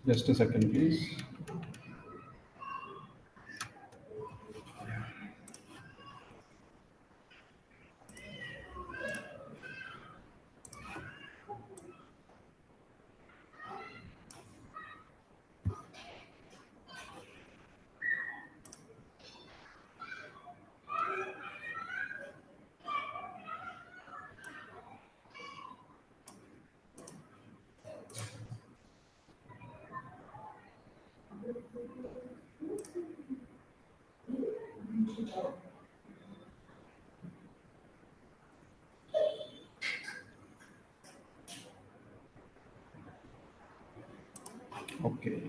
Just a second, please. Okay.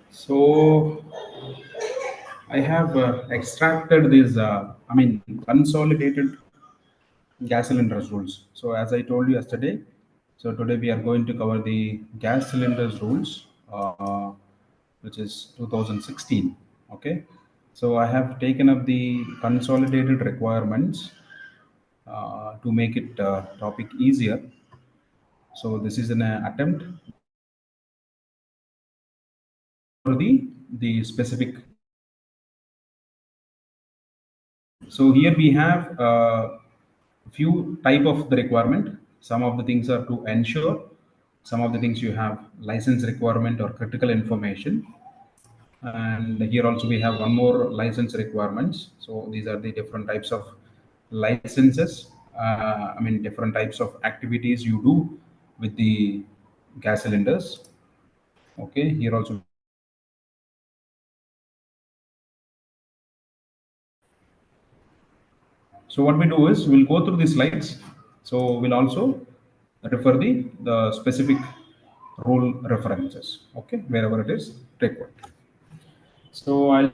So I have extracted these, consolidated gas cylinders rules. So as I told you yesterday, so today we are going to cover the gas cylinders rules, which is 2016. Okay. So I have taken up the consolidated requirements to make it topic easier. So this is an attempt for the specific. So here we have few type of the requirement. Some of the things are to ensure. Some of the things you have license requirement or critical information. And here also we have one more license requirements. So these are the different types of licenses. Different types of activities you do with the gas cylinders. Okay, here also. So what we do is we'll go through the slides. So we'll also refer the specific rule references. Okay, wherever it is required. So I'll.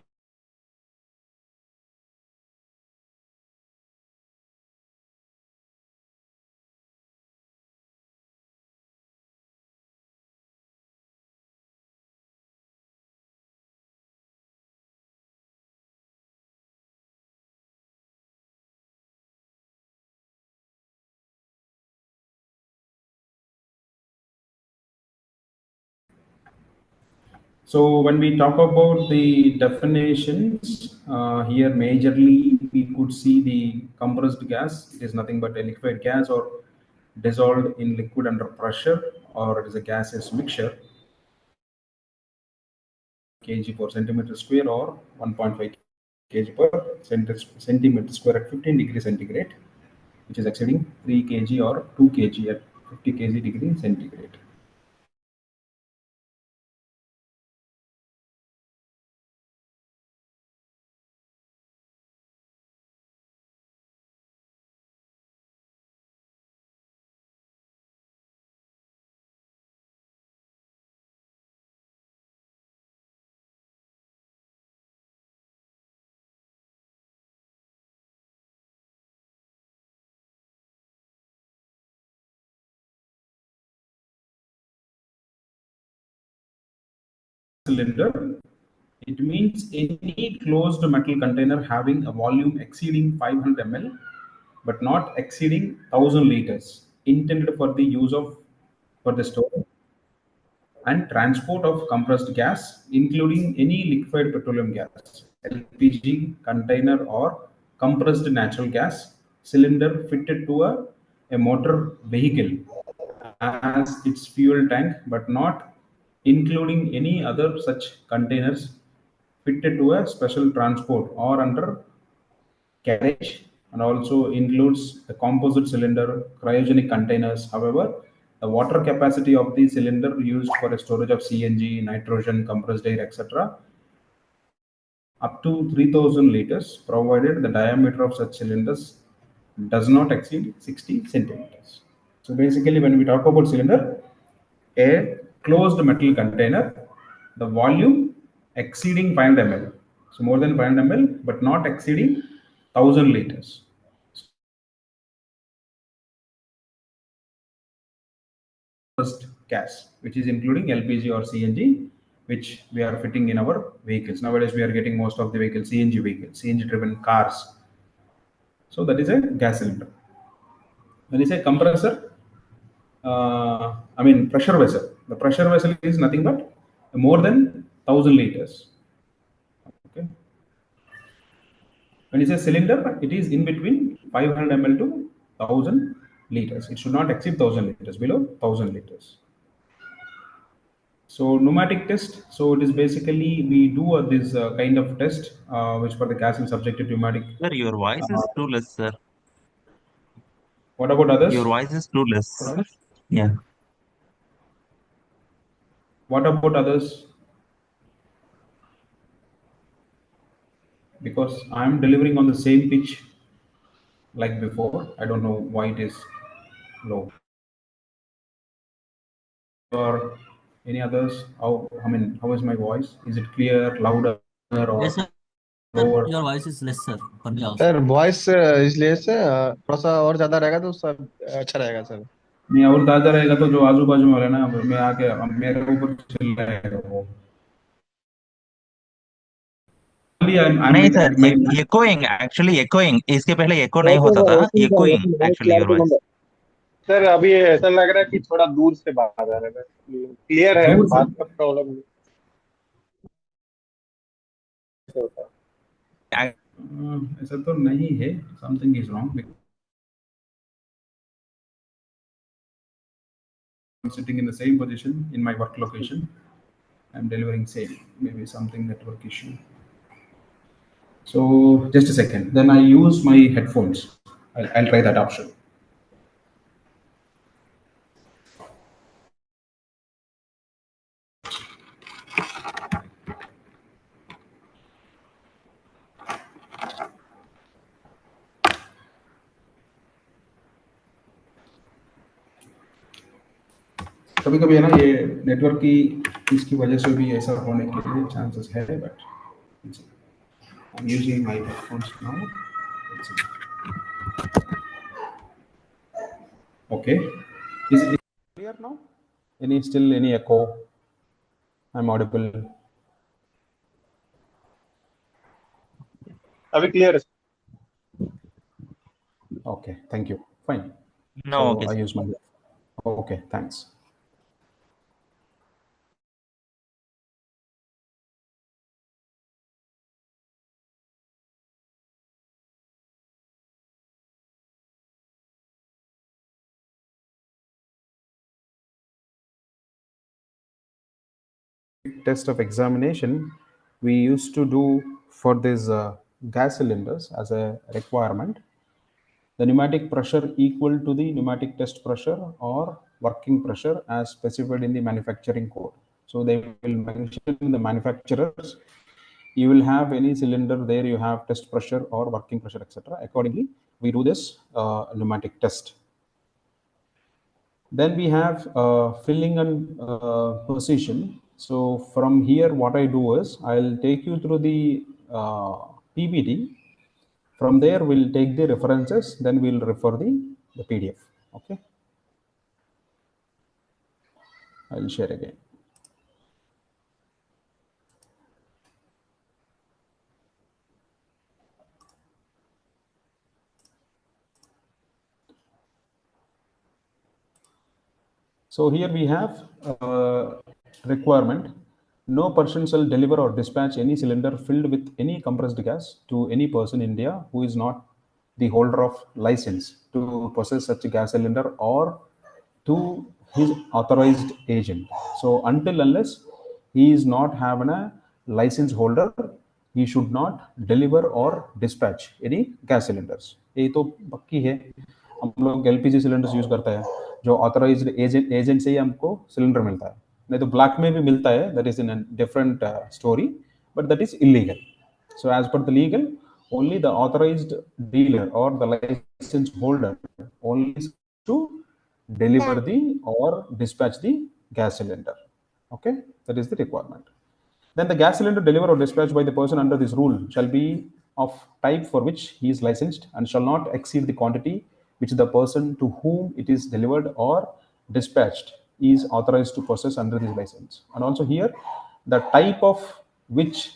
So when we talk about the definitions, here majorly we could see the compressed gas. It is nothing but a liquid gas or dissolved in liquid under pressure, or it is a gaseous mixture, kg per centimeter square or 1.5 kg per centimeter square at 15 degrees centigrade, which is exceeding 3 kg or 2 kg at 50 kg degree centigrade. Cylinder, it means any closed metal container having a volume exceeding 500 ml but not exceeding 1000 liters, intended for the use of for the storage and transport of compressed gas, including any liquid petroleum gas, LPG container or compressed natural gas cylinder fitted to a motor vehicle as its fuel tank, but not including any other such containers fitted to a special transport or under carriage, and also includes the composite cylinder, cryogenic containers. However, the water capacity of the cylinder used for a storage of CNG, nitrogen, compressed air, etc., up to 3000 liters, provided the diameter of such cylinders does not exceed 60 centimeters. So basically, when we talk about cylinder, a closed metal container, the volume exceeding 500 ml. So more than 500 ml, but not exceeding 1000 liters. First gas, which is including LPG or CNG, which we are fitting in our vehicles. Nowadays, we are getting most of the vehicles CNG vehicles, CNG driven cars. So that is a gas cylinder. When you say compressor, I mean pressure vessel. The pressure vessel is nothing but more than 1000 liters. Okay. When you say cylinder, it is in between 500 ml to 1000 liters. It should not exceed 1000 liters, below 1000 liters. So pneumatic test. So it is basically we do this kind of test, which for the gas is subjected to pneumatic. Sir, your voice Uh, is too less, sir. what about Your others? voice is too less. Yeah. What about others? Because I am delivering on the same pitch like before. I don't know why it is low. Or any others? How I mean, how is my voice? Is it clear, louder, Yes, or sir. lower? Your voice is less, sir. For me also. Sir voice इसलिए से थोड़ा सा और ज्यादा रहेगा तो सब अच्छा रहेगा सर। नहीं और ज्यादा रहेगा तो जो आजू बाजू में वाले ना मैं आके मेरे ऊपर चिल्लाएगा वो। I'm नहीं sir, my echoing, actually echoing, इसके पहले echo नहीं होता था, echoing actually your voice. Sir अभी ऐसा लग रहा है कि थोड़ा दूर से बात आ रहा है, क्लियर है, दूर से बात का प्रॉब्लम नहीं होता। ऐसा तो नहीं है, something is wrong. I'm sitting in the same position in my work location. I'm delivering same. Maybe something network issue. So just a second. Then I use my headphones. I'll try that option. कभी कभी है ना ये network की इसकी वजह से भी ऐसा होने के लिए चांसेस है, but I am using my headphones now. Okay, is it clear now? Any still any echo? I'm audible. अभी क्लियर है। Okay, thank you. Fine. No, So okay, I sir. use my. Okay, thanks. Test of examination we used to do for these gas cylinders as a requirement. The pneumatic pressure equal to the pneumatic test pressure or working pressure as specified in the manufacturing code. So they will mention in the manufacturers, you will have any cylinder there, you have test pressure or working pressure, etc. Accordingly, we do this pneumatic test. Then we have filling and position. So from here, what I do is I'll take you through the PPT. From there, we'll take the references. Then we'll refer the PDF. Okay. I'll share again. So here we have requirement. No person shall deliver or dispatch any cylinder filled with any compressed gas to any person in India who is not the holder of license to possess such a gas cylinder or to his authorized agent. So until unless he is not having a license holder, he should not deliver or dispatch any gas cylinders. ये तो पक्की है। हम लोग LPG cylinders use करते हैं जो authorised agent से ही हमको सिलेंडर मिलता है, नहीं तो ब्लैक में भी मिलता है, that is in different story, but that is illegal. So as per the legal, only the authorized dealer or the license holder only is to deliver the or dispatch the gas cylinder. Okay, that is the requirement. Then the gas cylinder delivered or dispatched by the person under this rule shall be of type for which he is licensed and shall not exceed the quantity which the person to whom it is delivered or dispatched is authorized to possess under this license. And also here, the type of which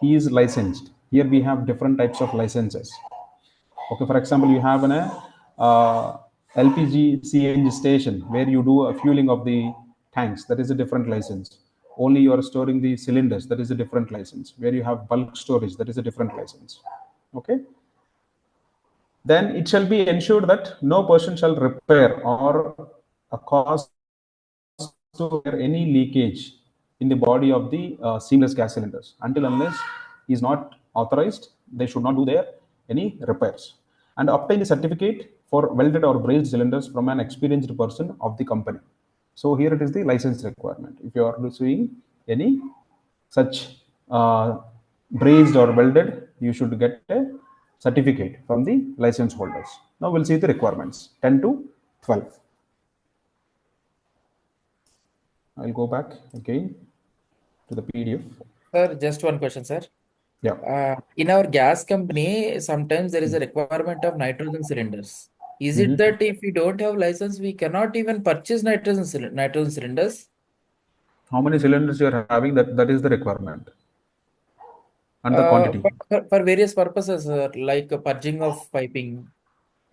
he is licensed. Here we have different types of licenses. Okay, for example, you have an LPG CNG station where you do a fueling of the tanks. That is a different license. Only you are storing the cylinders. That is a different license. Where you have bulk storage. That is a different license. Okay. Then it shall be ensured that no person shall repair or cause to any leakage in the body of the seamless gas cylinders until unless is not authorized. They should not do there any repairs and obtain the certificate for welded or brazed cylinders from an experienced person of the company. So here it is the license requirement. If you are doing any such brazed or welded, you should get a certificate from the license holders. Now we'll see the requirements 10 to 12. I'll go back again to the PDF. Sir, just one question, sir. Yeah. In our gas company, sometimes there is a requirement of nitrogen cylinders. Is it that if we don't have license, we cannot even purchase nitrogen cylinders? How many cylinders you are having? That is the requirement and the quantity. For various purposes, sir, like purging of piping.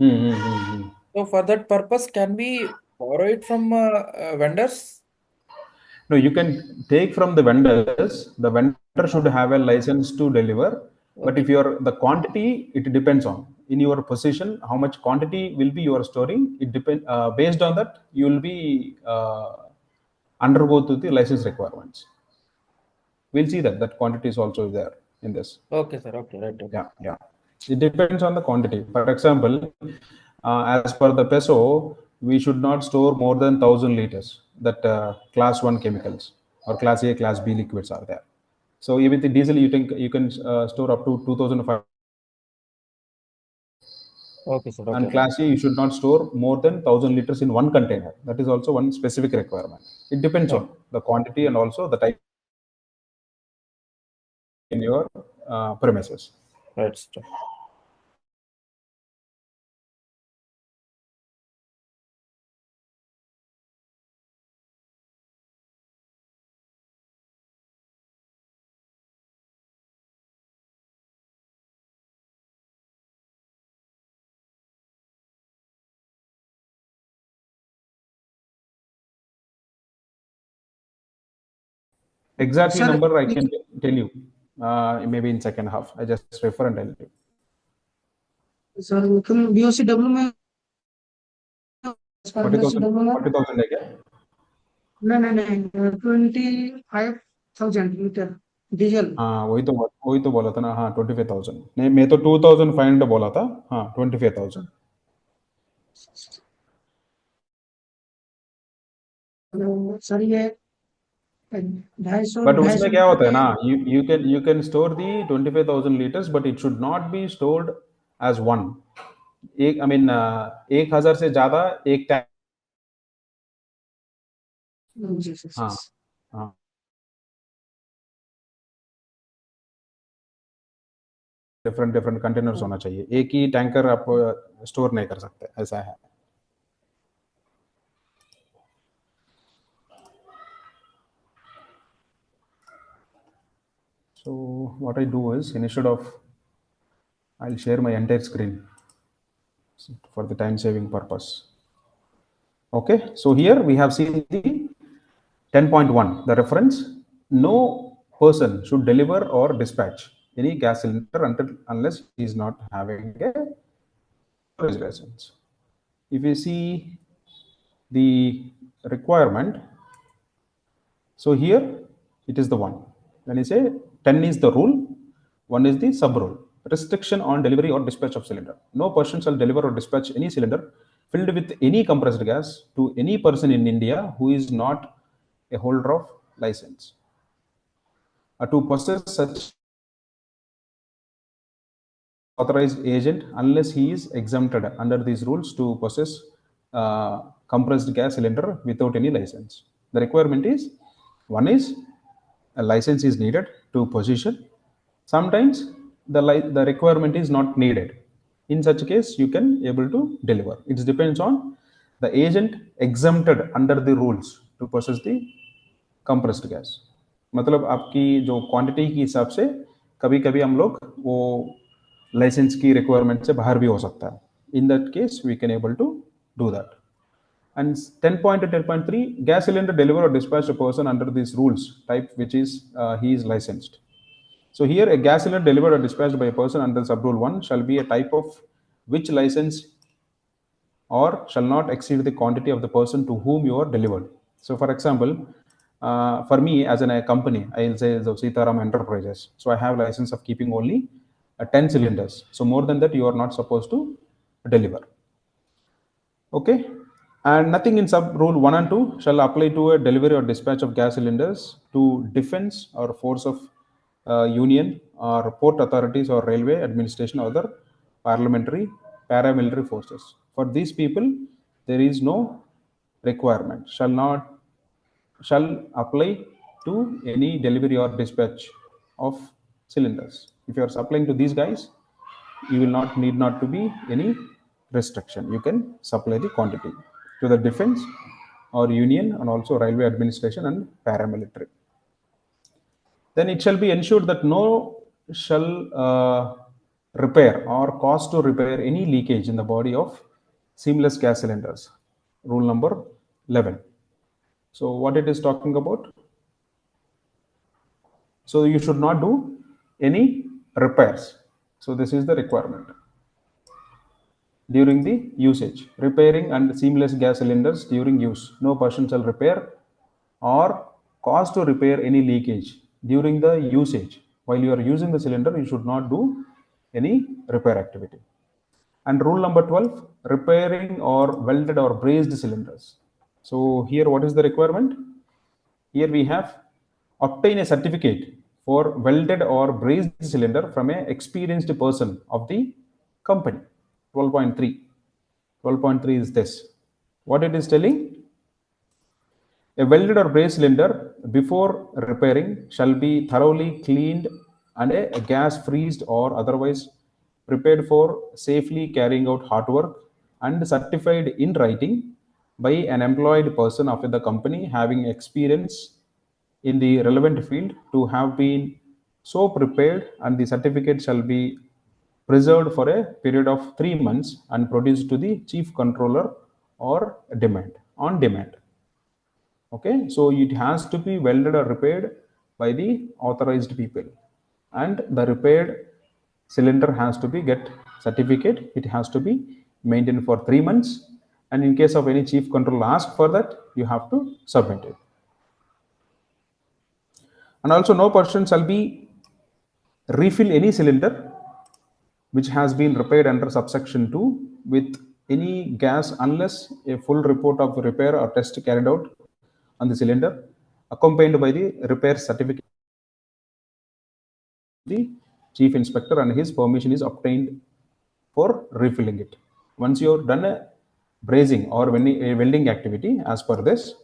So for that purpose, can we borrow it from vendors? No, you can take from the vendors. The vendor should have a license to deliver. But if you're the quantity, it depends on in your position how much quantity will be you are storing. It depends based on that you will be undergo to the license requirements. We'll see that quantity is also there in this. Okay, sir. Okay, right. Okay. Yeah. It depends on the quantity. For example, as per the PESO, we should not store more than 1,000 liters. That class 1 chemicals or class A, class B liquids are there. So even the diesel, you can store up to 2,500. Okay, sir. Okay. And class A, you should not store more than 1,000 liters in one container. That is also one specific requirement. It depends on the quantity and also the type in your premises. Right, sir. Exactly Sir, number I can tell you maybe in second half. I just refer and tell you. Sir तुम BOCW में 40,000 BOCW 40,000 है क्या? नहीं 25,000 litre diesel हाँ वही तो बोला था ना. हाँ 25,000 नहीं, मैं तो 2,500 बोला था. हाँ 25,000. सर ये 250 बट उसमें क्या होता है ना, you can store the 25,000 liters but it should not be stored as one. एक I mean 1,000 से ज्यादा एक टैंक. हाँ हाँ डिफरेंट कंटेनर्स होना चाहिए. एक ही टैंकर आप स्टोर नहीं कर सकते, ऐसा है. So what I do is, instead of, I'll share my entire screen for the time saving purpose. Okay, so here we have seen the 10.1, the reference. No person should deliver or dispatch any gas cylinder unless he is not having a storage license. If you see the requirement, so here it is the one. When you say 10 is the rule, 1 is the sub rule. Restriction on delivery or dispatch of cylinder. No person shall deliver or dispatch any cylinder filled with any compressed gas to any person in India who is not a holder of license. To possess such authorized agent unless he is exempted under these rules to possess compressed gas cylinder without any license. The requirement is, one is a license is needed to possession. Sometimes the requirement is not needed. In such case, you can able to deliver. It depends on the agent exempted under the rules to possess the compressed gas. मतलब आपकी जो quantity के हिसाब से कभी कभी हम लोग वो लाइसेंस की रिक्वायरमेंट से बाहर भी हो सकता है. In that case, we can able to do that. And 10.10.3, gas cylinder deliver or dispatch a person under these rules type which is he is licensed. So here a gas cylinder delivered or dispatched by a person under sub-rule 1 shall be a type of which license or shall not exceed the quantity of the person to whom you are delivered. So for example, for me as a company, I'll say the Sitaram Enterprises. So I have license of keeping only 10 cylinders. So more than that, you are not supposed to deliver. Okay. And nothing in sub rule 1 and 2 shall apply to a delivery or dispatch of gas cylinders to defense or force of union or port authorities or railway administration or other parliamentary paramilitary forces. For these people, there is no requirement, shall apply to any delivery or dispatch of cylinders. If you are supplying to these guys, you will not need not to be any restriction. You can supply the quantity to the defense or union and also railway administration and paramilitary. Then it shall be ensured that no shall repair or cause to repair any leakage in the body of seamless gas cylinders. Rule number 11. So what it is talking about? So you should not do any repairs. So this is the requirement. During the usage, repairing and seamless gas cylinders during use, no person shall repair or cause to repair any leakage during the usage. While you are using the cylinder, you should not do any repair activity. And rule number 12, repairing or welded or brazed cylinders. So here what is the requirement? Here we have obtain a certificate for welded or brazed cylinder from an experienced person of the company. 12.3. 12.3 is this. What it is telling? A welded or brazed cylinder before repairing shall be thoroughly cleaned and a gas freezed or otherwise prepared for safely carrying out hot work and certified in writing by an employed person of the company having experience in the relevant field to have been so prepared, and the certificate shall be preserved for a period of 3 months and produced to the chief controller or demand on demand. Okay, so it has to be welded or repaired by the authorized people, and the repaired cylinder has to be get certificate. It has to be maintained for 3 months, and in case of any chief controller ask for that, you have to submit it. And also no person shall be refill any cylinder which has been repaired under subsection 2 with any gas unless a full report of repair or test carried out on the cylinder accompanied by the repair certificate, the chief inspector, and his permission is obtained for refilling it. Once you have done a brazing or a welding activity as per this,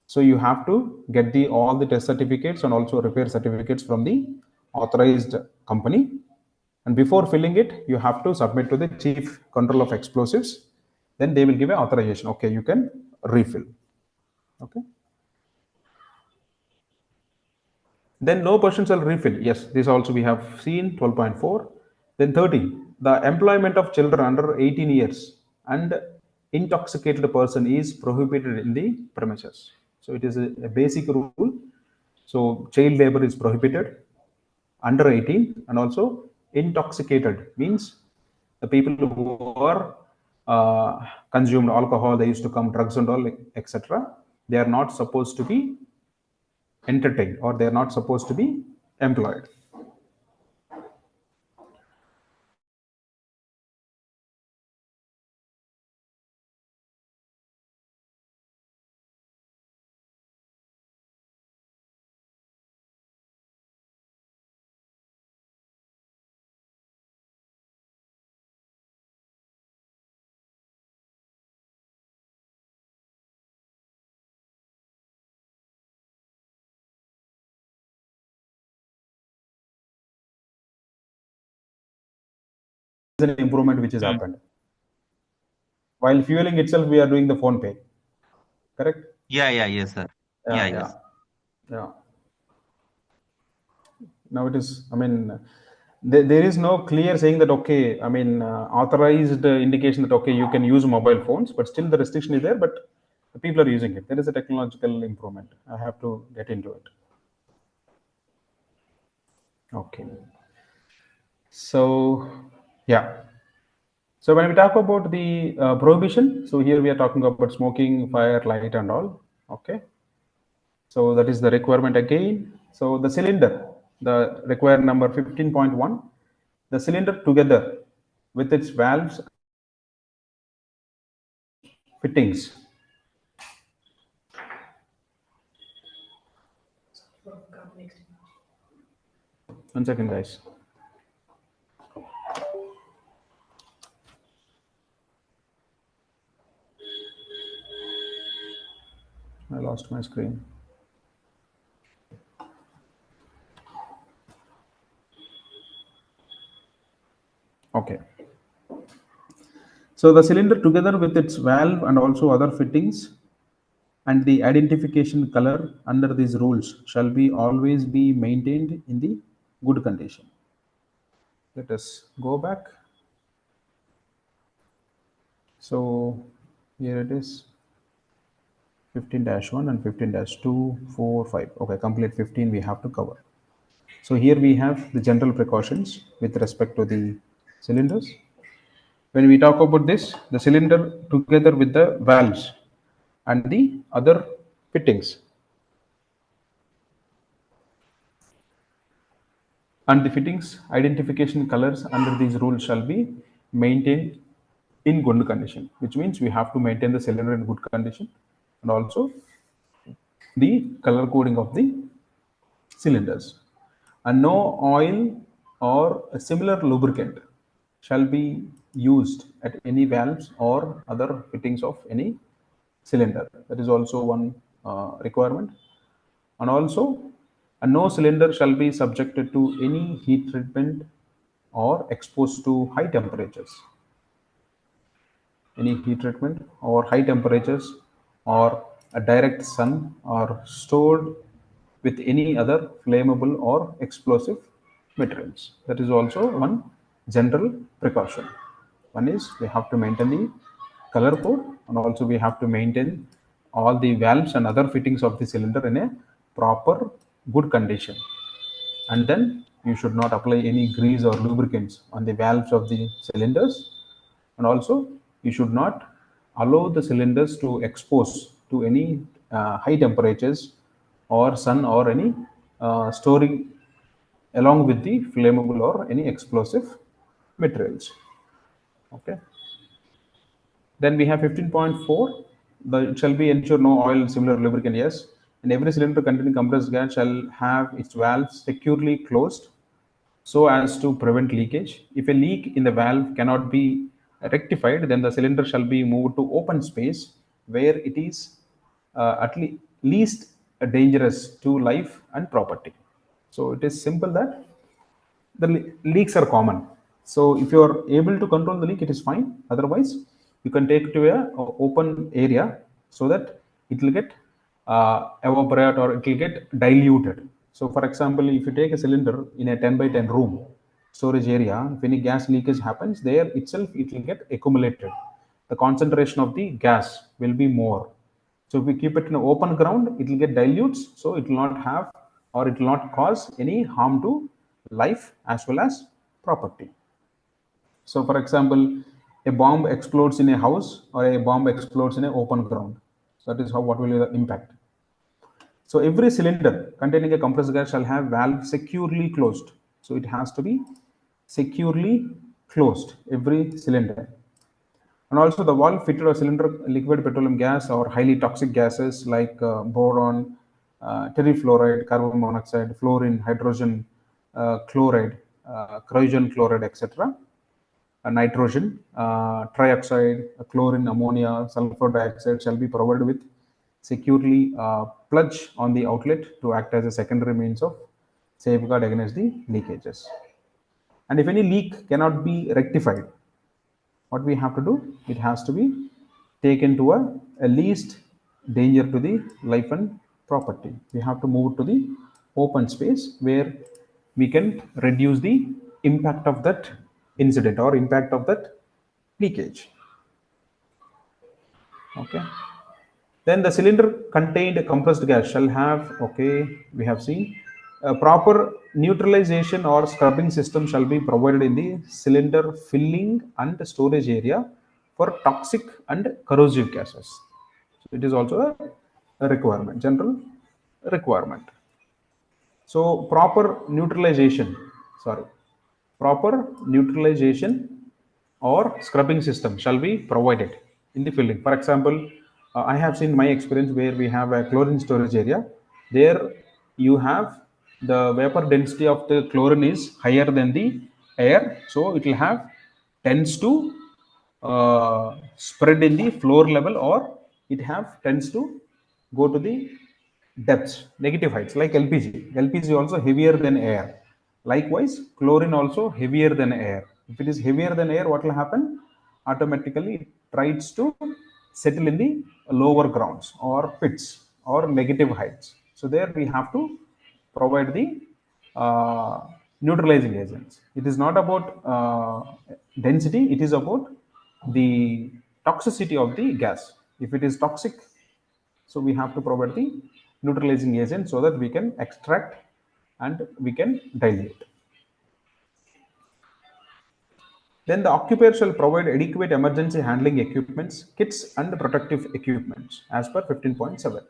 so you have to get the all the test certificates and also repair certificates from the authorized company, and before filling it you have to submit to the chief control of explosives. Then they will give an authorization, okay, you can refill. Okay, then no person shall refill. Yes, this also we have seen. 12.4. Then 13, the employment of children under 18 years and intoxicated person is prohibited in the premises. So it is a basic rule. So child labor is prohibited under 18, and also intoxicated means the people who are consumed alcohol, they used to come drugs and all, etc. They are not supposed to be entertained or they are not supposed to be employed. An improvement which has happened. While fueling itself, we are doing the phone pay. Correct? Yes, sir. Yeah. Yes. Yeah. Now it is, I mean, there is no clear saying that, okay, I mean, authorized indication that, okay, you can use mobile phones, but still the restriction is there, but the people are using it. There is a technological improvement. I have to get into it. Okay. So, yeah. So when we talk about the prohibition, so here we are talking about smoking, fire, light and all. Okay. So that is the requirement again. So the cylinder, the required number 15.1, the cylinder together with its valves fittings. One second, guys. I lost my screen. Okay. So the cylinder together with its valve and also other fittings and the identification color under these rules shall be always be maintained in the good condition. Let us go back. So here it is 15-1 and 15-2, 4, 5. Okay, complete 15 we have to cover. So here we have the general precautions with respect to the cylinders. When we talk about this, the cylinder together with the valves and the other fittings and the fittings identification colors under these rules shall be maintained in good condition, which means we have to maintain the cylinder in good condition and also the color coding of the cylinders. And no oil or a similar lubricant shall be used at any valves or other fittings of any cylinder. That is also one requirement. And also, no cylinder shall be subjected to any heat treatment or exposed to high temperatures. Any heat treatment or high temperatures or a direct sun or stored with any other flammable or explosive materials. That is also one general precaution. One is we have to maintain the color code and also we have to maintain all the valves and other fittings of the cylinder in a proper good condition. And then you should not apply any grease or lubricants on the valves of the cylinders, and also you should not allow the cylinders to expose to any high temperatures or sun or any storing along with the flammable or any explosive materials. Okay. Then we have 15.4. It shall be ensure no oil, similar lubricant, yes. And every cylinder containing compressed gas shall have its valves securely closed so as to prevent leakage. If a leak in the valve cannot be rectified, then the cylinder shall be moved to open space where it is at least dangerous to life and property. So it is simple that the leaks are common. So if you are able to control the leak, it is fine. Otherwise, you can take it to a open area so that it will get evaporate or it will get diluted. So for example, if you take a cylinder in a 10 by 10 room storage area, if any gas leakage happens, there itself it will get accumulated. The concentration of the gas will be more. So if we keep it in an open ground, it will get dilutes, so it will not have or it will not cause any harm to life as well as property. So for example, a bomb explodes in a house or a bomb explodes in an open ground. So that is how what will be the impact. So every cylinder containing a compressed gas shall have valve securely closed. So it has to be securely closed, every cylinder. And also the valve fitted a cylinder liquid petroleum gas or highly toxic gases like boron, terifluoride, carbon monoxide, fluorine, hydrogen chloride, corrosion chloride, etc. Nitrogen, trioxide, chlorine, ammonia, sulfur dioxide shall be provided with securely plug on the outlet to act as a secondary means of safeguard against the leakages. And if any leak cannot be rectified, what we have to do? It has to be taken to a least danger to the life and property. We have to move to the open space where we can reduce the impact of that incident or impact of that leakage. Okay. Then the cylinder contained compressed gas shall have, okay, we have seen, a proper neutralization or scrubbing system shall be provided in the cylinder filling and storage area for toxic and corrosive gases. So it is also a requirement, general requirement. So proper neutralization or scrubbing system shall be provided in the filling. For example, I have seen my experience where we have a chlorine storage area. There you have the vapor density of the chlorine is higher than the air, so it will have tends to spread in the floor level, or it have tends to go to the depths, negative heights, like LPG. LPG also heavier than air. Likewise, chlorine also heavier than air. If it is heavier than air, what will happen? Automatically, it tries to settle in the lower grounds or pits or negative heights. So there we have to provide the neutralizing agents. It is not about density, it is about the toxicity of the gas. If it is toxic, so we have to provide the neutralizing agent so that we can extract and we can dilute. Then the occupier shall provide adequate emergency handling equipments, kits and protective equipments as per 15.7.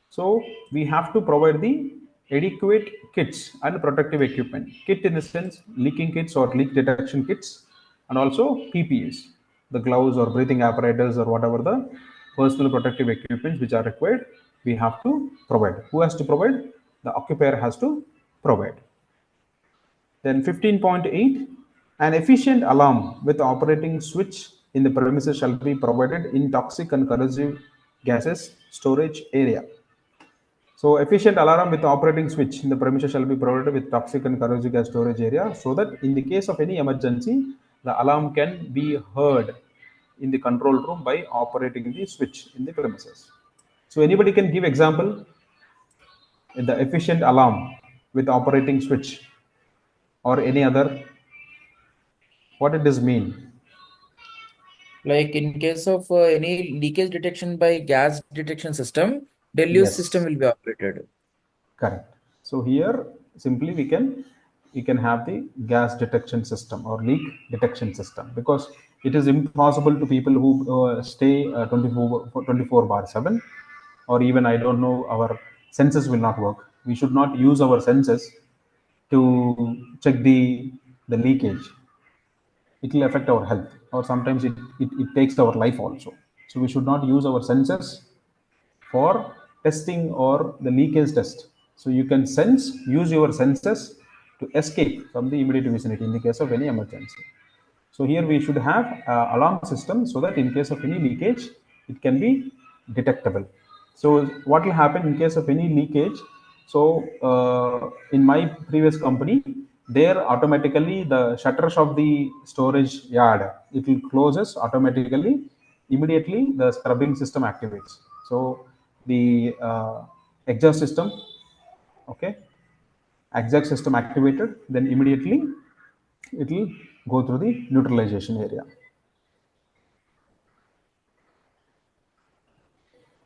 So we have to provide the adequate kits and protective equipment. Kit in the sense leaking kits or leak detection kits, and also PPEs, the gloves or breathing apparatus or whatever the personal protective equipment which are required, we have to provide. Who has to provide? The occupier has to provide. Then 15.8, an efficient alarm with operating switch in the premises shall be provided in toxic and corrosive gases storage area. So efficient alarm with operating switch in the premises shall be provided with toxic and corrosive gas storage area, so that in the case of any emergency, the alarm can be heard in the control room by operating the switch in the premises. So anybody can give example in the efficient alarm with operating switch or any other, what it does mean? Like in case of any leakage detection by gas detection system, deluge system Yes, will be operated. correct. So here simply we can have the gas detection system or leak detection system, because it is impossible to people who stay 24 bar 7, or even I don't know, our senses will not work. We should not use our senses to check the leakage. It will affect our health, or sometimes it takes our life also. So we should not use our senses for testing or the leakage test. So you can use your senses to escape from the immediate vicinity in the case of any emergency. So here we should have alarm system, so that in case of any leakage, it can be detectable. So what will happen in case of any leakage? So in my previous company, there automatically the shutters of the storage yard, it will closes automatically. Immediately the scrubbing system activates. So the exhaust system, okay, exhaust system activated, then immediately it will go through the neutralization area.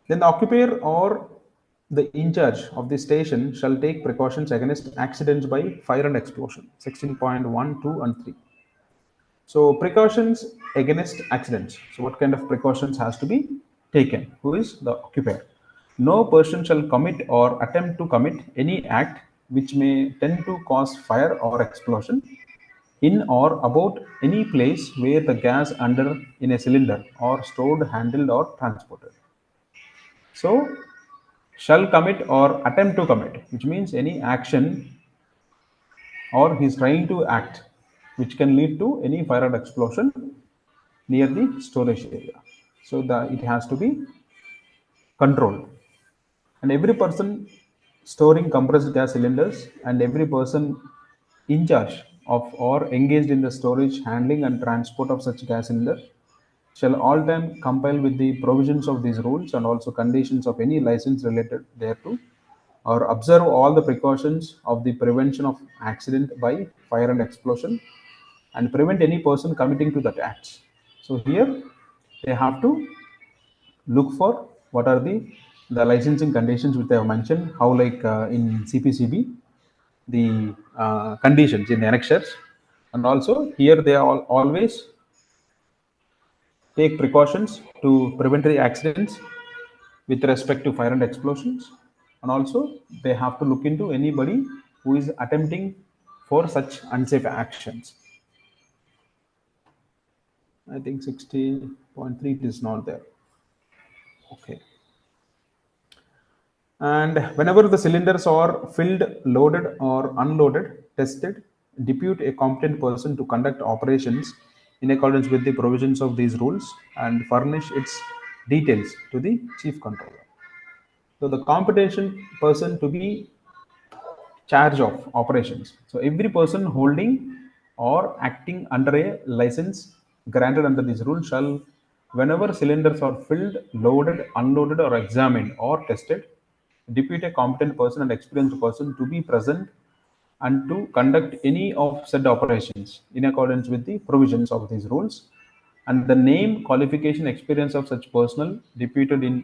Then the occupier or the in charge of the station shall take precautions against accidents by fire and explosion. 16.1, 2 and 3. So precautions against accidents. So what kind of precautions has to be taken? Who is the occupier? No person shall commit or attempt to commit any act which may tend to cause fire or explosion in or about any place where the gas under in a cylinder or stored, handled or transported. So shall commit or attempt to commit, which means any action or he's trying to act which can lead to any fire or explosion near the storage area. So it has to be controlled. And every person storing compressed gas cylinders and every person in charge of or engaged in the storage, handling and transport of such gas cylinder shall all time comply with the provisions of these rules and also conditions of any license related thereto, or observe all the precautions of the prevention of accident by fire and explosion, and prevent any person committing to that act. So here they have to look for what are the licensing conditions which they have mentioned, how like in CPCB, the conditions in the annexures, and also here they are always take precautions to prevent the accidents with respect to fire and explosions, and also they have to look into anybody who is attempting for such unsafe actions. I think 60.3 it is not there. Okay. And whenever the cylinders are filled, loaded or unloaded, tested, depute a competent person to conduct operations in accordance with the provisions of these rules and furnish its details to the chief controller. So the competent person to be charge of operations. So every person holding or acting under a license granted under this rule shall, whenever cylinders are filled, loaded, unloaded, or examined or tested, depute a competent person and experienced person to be present and to conduct any of said operations in accordance with the provisions of these rules, and the name, qualification, experience of such personnel deputed in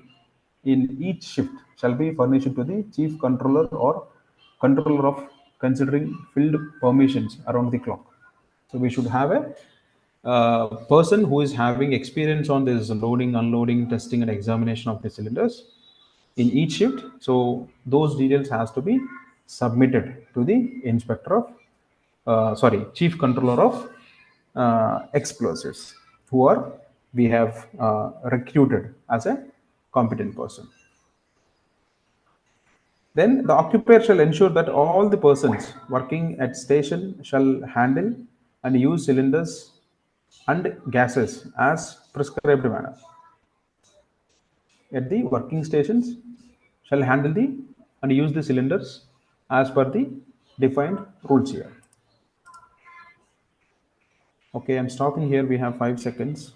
each shift shall be furnished to the chief controller or controller of considering field permissions around the clock. So we should have a person who is having experience on this loading, unloading, testing, and examination of the cylinders in each shift. So those details has to be submitted to the inspector of, chief controller of explosives, who are we have recruited as a competent person. Then the occupier shall ensure that all the persons working at station shall handle and use cylinders and gases as prescribed manner. At the working stations shall handle the and use the cylinders as per the defined rules here. Okay, I'm stopping here. We have 5 seconds.